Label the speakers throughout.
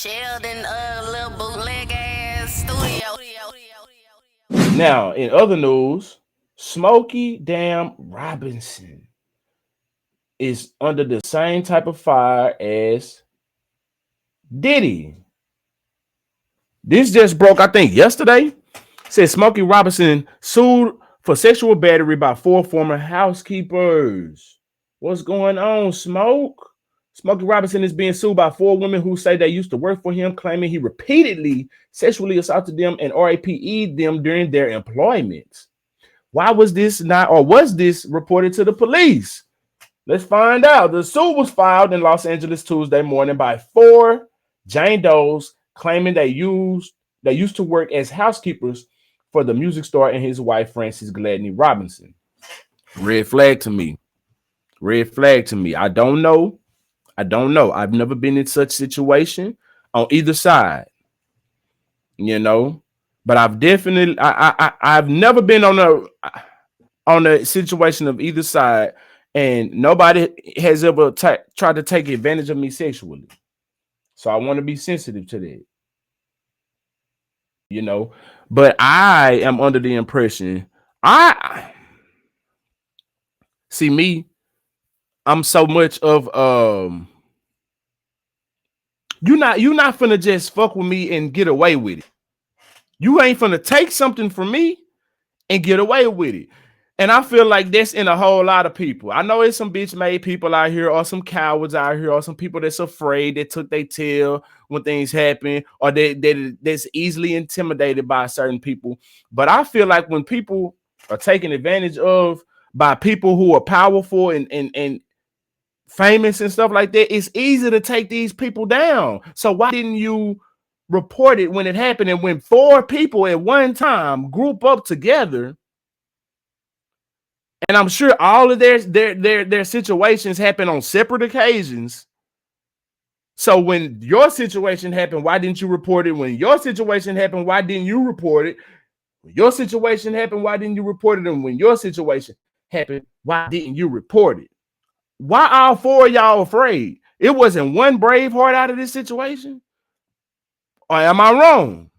Speaker 1: Sheldon, little bootleg ass studio.
Speaker 2: Now, in other news, Smokey damn Robinson is under the same type of fire as Diddy. This just broke, I think, yesterday. Said Smokey Robinson sued for sexual battery by 4 former housekeepers. What's going on, Smoke? Smokey Robinson is being sued by 4 women who say they used to work for him, claiming he repeatedly sexually assaulted them and RAPE'd them during their employment. Why was this not, or was this reported to the police? Let's find out. The suit was filed in Los Angeles Tuesday morning by 4 Jane Does, claiming they used to work as housekeepers for the music star and his wife Frances Gladney Robinson. Red flag to me. Red flag to me. I don't know. I don't know. I've never been in such situation on either side, you know. But I've definitely I've never been on a situation of either side, and nobody has ever tried to take advantage of me sexually. So I want to be sensitive to that, you know. But I am under the impression I see me. I'm so much of you're not finna just fuck with me and get away with it. You ain't finna take something from me and get away with it. And I feel like that's in a whole lot of people. I know it's some bitch made people out here, or some cowards out here, or some people that's afraid that took their tail when things happen, or that's easily intimidated by certain people. But I feel like when people are taken advantage of by people who are powerful and famous and stuff like that, it's easy to take these people down. So why didn't you report it when it happened? And when 4 people at one time group up together, and I'm sure all of their situations happen on separate occasions. So when your situation happened, why didn't you report it? When your situation happened, why didn't you report it? When your situation happened, why didn't you report it? And when your situation happened, why didn't you report it? Why all 4 of y'all afraid? It wasn't one brave heart out of this situation? Or am I wrong?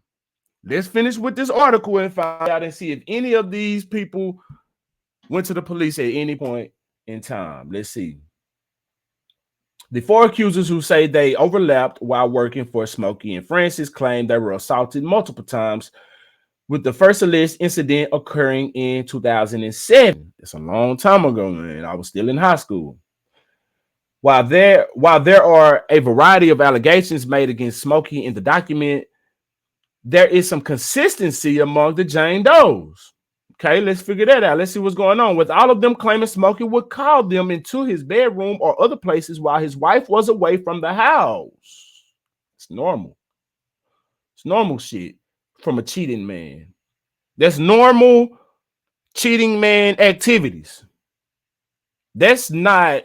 Speaker 2: Let's finish with this article and find out and see if any of these people went to the police at any point in time. Let's see. The 4 accusers who say they overlapped while working for Smokey and Francis claim they were assaulted multiple times, with the first alleged incident occurring in 2007. It's a long time ago, man. I was still in high school. While there are a variety of allegations made against Smokey in the document, there is some consistency among the Jane Does. Okay, let's figure that out. Let's see what's going on. With all of them claiming Smokey would call them into his bedroom or other places while his wife was away from the house. It's normal. It's normal shit from a cheating man. That's normal cheating man activities. That's not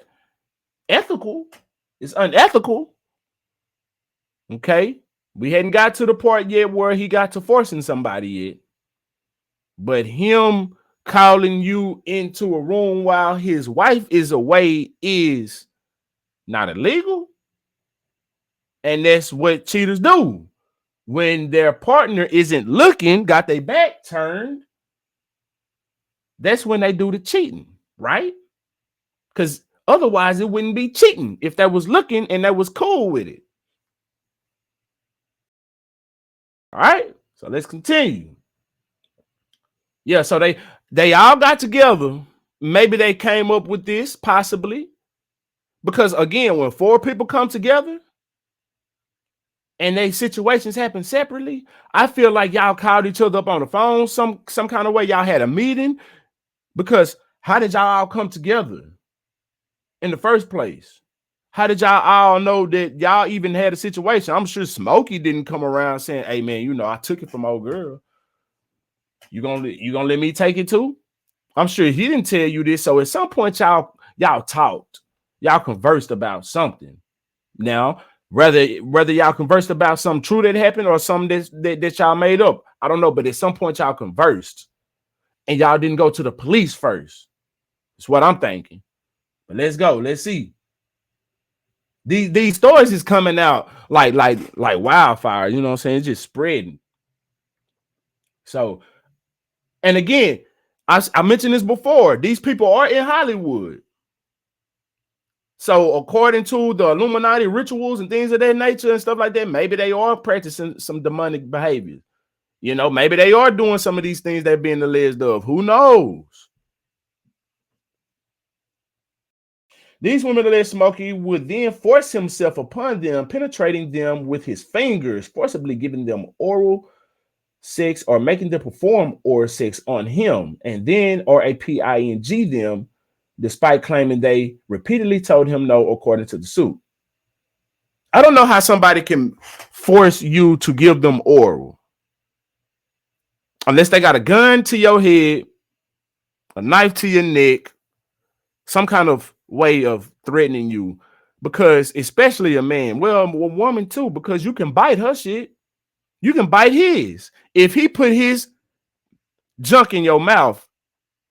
Speaker 2: ethical. It's unethical. Okay. We hadn't got to the part yet where he got to forcing somebody yet. But him calling you into a room while his wife is away is not illegal. And that's what cheaters do. When their partner isn't looking, got their back turned, that's when they do the cheating, right? Because otherwise it wouldn't be cheating if they was looking and they was cool with it. All right, so let's continue. Yeah, so they all got together. Maybe they came up with this, possibly. Because again, when 4 people come together and they situations happen separately, I feel like y'all called each other up on the phone some kind of way. Y'all had a meeting. Because how did y'all all come together in the first place? How did y'all all know that y'all even had a situation? I'm sure Smokey didn't come around saying, "Hey man, you know, I took it from old girl. You gonna let me take it too?" I'm sure he didn't tell you this. So at some point, y'all talked, y'all conversed about something. Now, whether y'all conversed about something true that happened or something that y'all made up, I don't know. But at some point, y'all conversed, and y'all didn't go to the police first. That's what I'm thinking. But let's go. Let's see. These stories is coming out like wildfire. You know what I'm saying? It's just spreading. So, and again, I mentioned this before. These people are in Hollywood. So, according to the Illuminati rituals and things of that nature and stuff like that, maybe they are practicing some demonic behavior. You know, maybe they are doing some of these things they're being alleged of. Who knows? These women alleged Smokey would then force himself upon them, penetrating them with his fingers, forcibly giving them oral sex or making them perform oral sex on him, and then raping them, despite claiming they repeatedly told him no, according to the suit. I don't know how somebody can force you to give them oral unless they got a gun to your head, a knife to your neck, some kind of way of threatening you. Because especially a man, well, a woman too, because you can bite her shit. You can bite his. If he put his junk in your mouth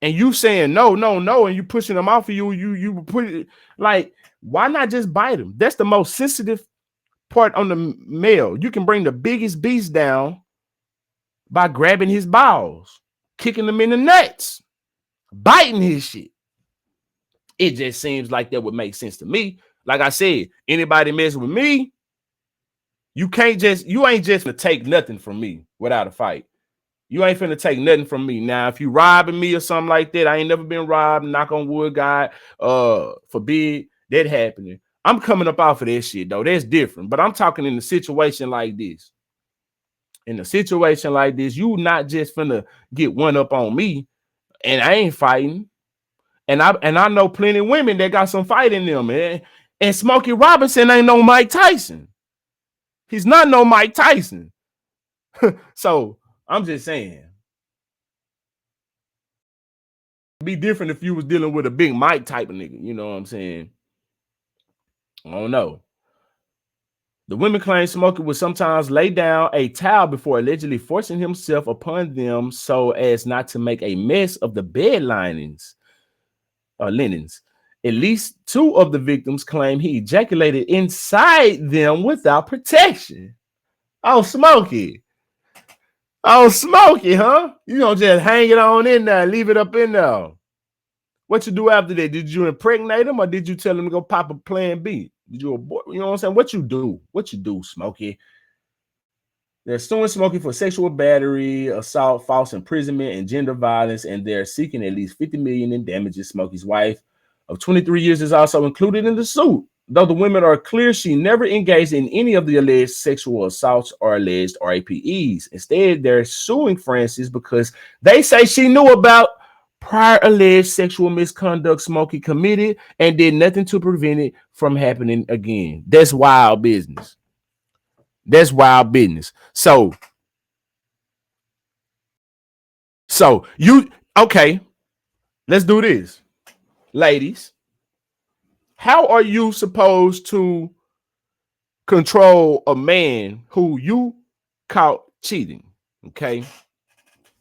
Speaker 2: and you saying no, no, no, and you pushing him off of you, you put it like, why not just bite him? That's the most sensitive part on the male. You can bring the biggest beast down by grabbing his balls, kicking them in the nuts, biting his shit. It just seems like that would make sense to me. Like I said, anybody mess with me, you ain't just gonna take nothing from me without a fight. You ain't finna take nothing from me. Now, if you robbing me or something like that, I ain't never been robbed. Knock on wood, God, forbid that happening. I'm coming up off of that shit though. That's different. But I'm talking in a situation like this. In a situation like this, you not just finna get one up on me, and I ain't fighting. And I know plenty of women that got some fight in them, man. And Smokey Robinson ain't no Mike Tyson. He's not no Mike Tyson. So I'm just saying. It'd be different if you was dealing with a big Mike type of nigga. You know what I'm saying? I don't know. The women claim Smokey would sometimes lay down a towel before allegedly forcing himself upon them so as not to make a mess of the bed linings or linens. At least two of the victims claim he ejaculated inside them without protection. Oh, Smokey. Oh, Smokey, huh? You don't just hang it on in there, leave it up in there. What you do after that? Did you impregnate him or did you tell him to go pop a plan B? Did you abort? You know what I'm saying? What you do? What you do, Smokey? They're suing Smokey for sexual battery, assault, false imprisonment, and gender violence, and they're seeking at least $50 million in damages. Smokey's wife of 23 years is also included in the suit. Though the women are clear she never engaged in any of the alleged sexual assaults or alleged RAPEs. Instead, they're suing Francis because they say she knew about prior alleged sexual misconduct Smokey committed and did nothing to prevent it from happening again. That's wild business. That's wild business. So you okay? Let's do this, ladies. How are you supposed to control a man who you caught cheating? Okay,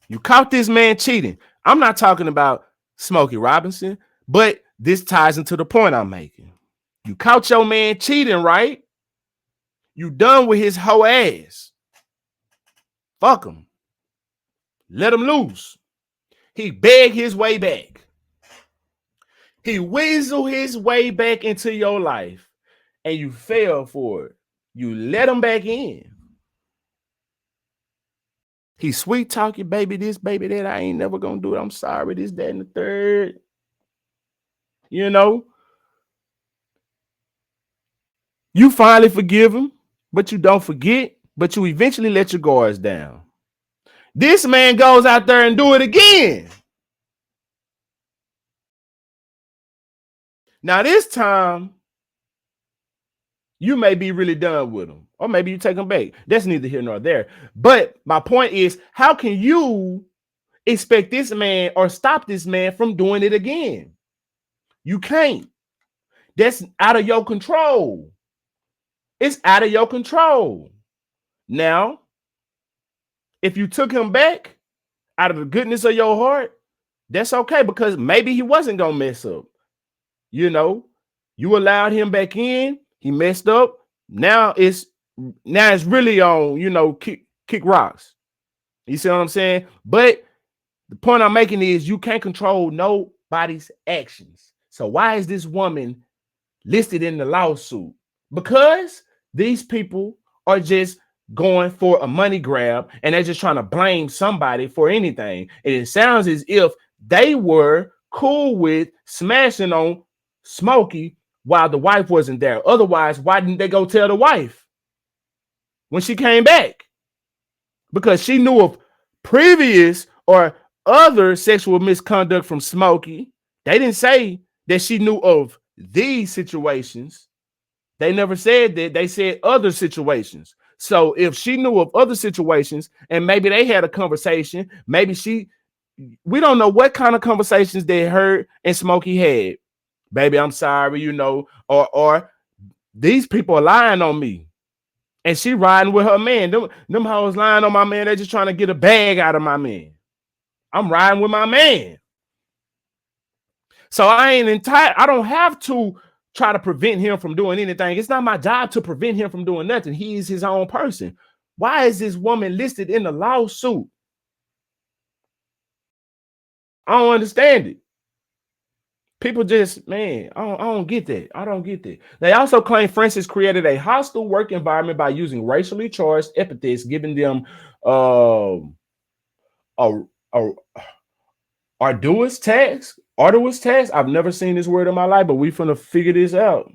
Speaker 2: you caught this man cheating. I'm not talking about Smokey Robinson, but this ties into the point I'm making. You caught your man cheating, right? You done with his whole ass. Fuck him. Let him loose. He begged his way back. He weaseled his way back into your life and you fell for it. You let him back in. He sweet talking, baby this, baby that. I ain't never gonna do it. I'm sorry, this, that, and the third. You know, you finally forgive him, but you don't forget, but you eventually let your guards down. This man goes out there and do it again. Now, this time, you may be really done with him, or maybe you take him back. That's neither here nor there. But my point is, how can you expect this man or stop this man from doing it again? You can't. That's out of your control. It's out of your control. Now, if you took him back out of the goodness of your heart, that's okay, because maybe he wasn't going to mess up. You know, you allowed him back in. He messed up. Now it's really on, kick rocks. You see what I'm saying? But the point I'm making is you can't control nobody's actions. So why is this woman listed in the lawsuit? Because these people are just going for a money grab and they're just trying to blame somebody for anything. And it sounds as if they were cool with smashing on Smokey while the wife wasn't there. Otherwise, why didn't they go tell the wife when she came back? Because she knew of previous or other sexual misconduct from Smokey. They didn't say that she knew of these situations. They never said that. They said other situations. So if she knew of other situations and maybe they had a conversation, we don't know what kind of conversations they heard and Smokey had. Baby, I'm sorry, or these people are lying on me. And she riding with her man. Them hoes lying on my man. They're just trying to get a bag out of my man. I'm riding with my man. So I don't have to try to prevent him from doing anything. It's not my job to prevent him from doing nothing. He is his own person. Why is this woman listed in the lawsuit? I don't understand it. People just, man, I don't get that. I don't get that. They also claim Francis created a hostile work environment by using racially charged epithets, giving them a arduous task. Arduous task. I've never seen this word in my life, but we finna figure this out.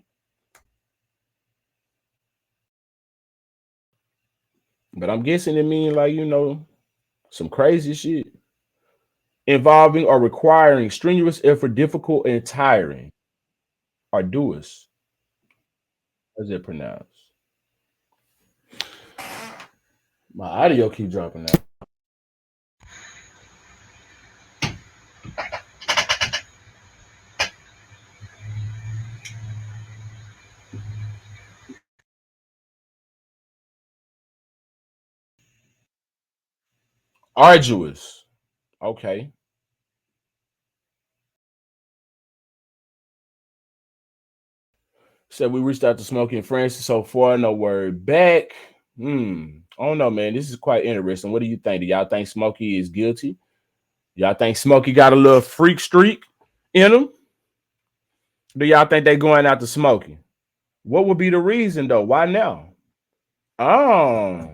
Speaker 2: But I'm guessing it means like, some crazy shit involving or requiring strenuous effort, difficult and tiring. Arduous. How's it pronounced? My audio keep dropping out. Arduous. Okay. Said we reached out to Smokey and Francis so far, no word back. I don't know, man. This is quite interesting. What do you think? Do y'all think Smokey is guilty? Y'all think Smokey got a little freak streak in him? Do y'all think they going after Smokey? What would be the reason though? Why now? Oh,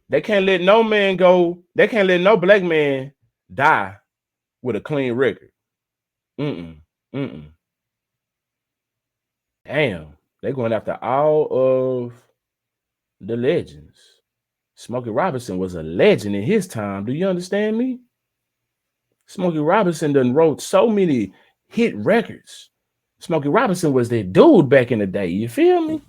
Speaker 2: they can't let no man go. They can't let no black man die with a clean record. Mm-mm. Damn, they going after all of the legends. Smokey Robinson was a legend in his time. Do you understand me? Smokey Robinson done wrote so many hit records. Smokey Robinson was that dude back in the day. You feel me?